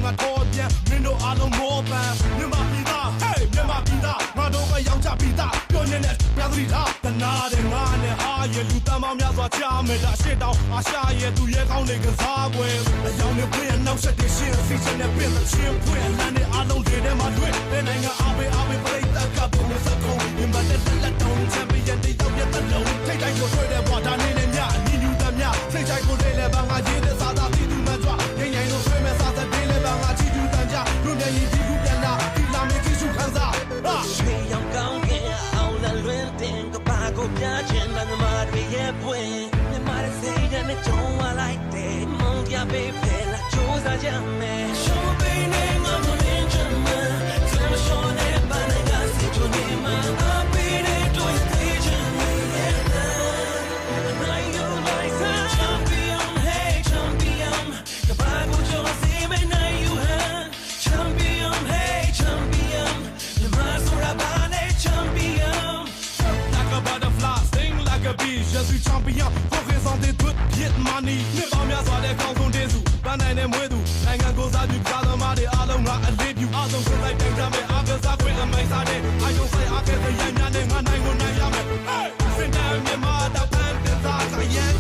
ငါတော်ပြန်မင်းတို့အားလုံးမောပန်းမြန်မာပြည်သား hey မြန်မာပြည်သားငါတို့ကရောက်ကြပြည်သားပြောနေတဲ့ပြသတိထားတနာတဲ့ငါနဲ့ဟာရဲ့လူတမ်းပေါင်းများစွာချားမယ်ဒါရှစ်တောင်အာရှရဲ့သူရဲ့ကောင်းတဲ့ကစားပွဲအယောင်နဲ့ပြည့်နောက်ဆက်တဲ့ရှင်းစီချင်တဲ့ပြင်ချင်းဖွင့်လမ်းနဲ့အားလုံးတွေထဲမှာတွေ့တဲ့နိုင်ငံအားပေးပရိသတ်ကပုံစံကုန်ဒီမှာတဲ့လက်တုံးချန်ပီယံတွေရောက်ရတဲ့လုံးထိတ်တိုင်းကိုတွေ့တဲ့ဘွာဒါနေနဲ့ညအညီညူတဲ့ညစိတ်ချိုက်ကိုလေးလည်းဘာငါရေးတဲ့စာသားပြည်သူမှကြွငိမ့်ငိမ့်လို့ဆွေးမဲ့စာသက်တွေလည်းဘာငါချီကျူးတန်ကြလူနဲ့ညီဒီကူပြန်လာဒီလာမင်းကြီးစုခန်းစားရွှေရောင်ကောင်းကင်အောင်လလွင်တင်ကပါကိုပြချင်တဲ့မာတွေရဲ့ပွင့်မြမရဲ့စိတ်နဲ့ကြုံဝလိုက်တဲ့မုန်းကြပေးဖဲလာကြိုးစားကြမယ်ရှုံးပေးနေငါမလင်းချင်မှစမရှောင်းနေပါနဲ့ကစီချိုနေမှာအပေးတဲ့တို့ရဲ့ချင်နေရဲ့နိုင်ယူလိုက်စချန်ပီယံ hey ချန်ပီယံကပါကိုကြိုးစီမနိုင်ယူဟန်ချန်ပီယံ hey ချန်ပီယံမြမဆိုတာပါနဲ့ချန်ပီယံ like a butterfly sting like a bee je suis champion représenter toute Vietnamie နှစ်ပေါင်းများစွာတဲ့ကောင်းဆုံးတင်းစုပန်းနိုင်တဲ့မွေးသူနိုင်ငံကိုစားပြုကားသမားတွေအားလုံးကအလေးပြုအားလုံးကိုလိုက်တိုင်းကြမယ်အားကစားခွင့်အမိုင်းစားတဲ့အာယုံဆိုင်အားကစားရည်များနဲ့ငါနိုင်ကိုနိုင်ရမယ် hey စင်တမ်းမြန်မာတပ်ပန်းတဲ့သားကရန်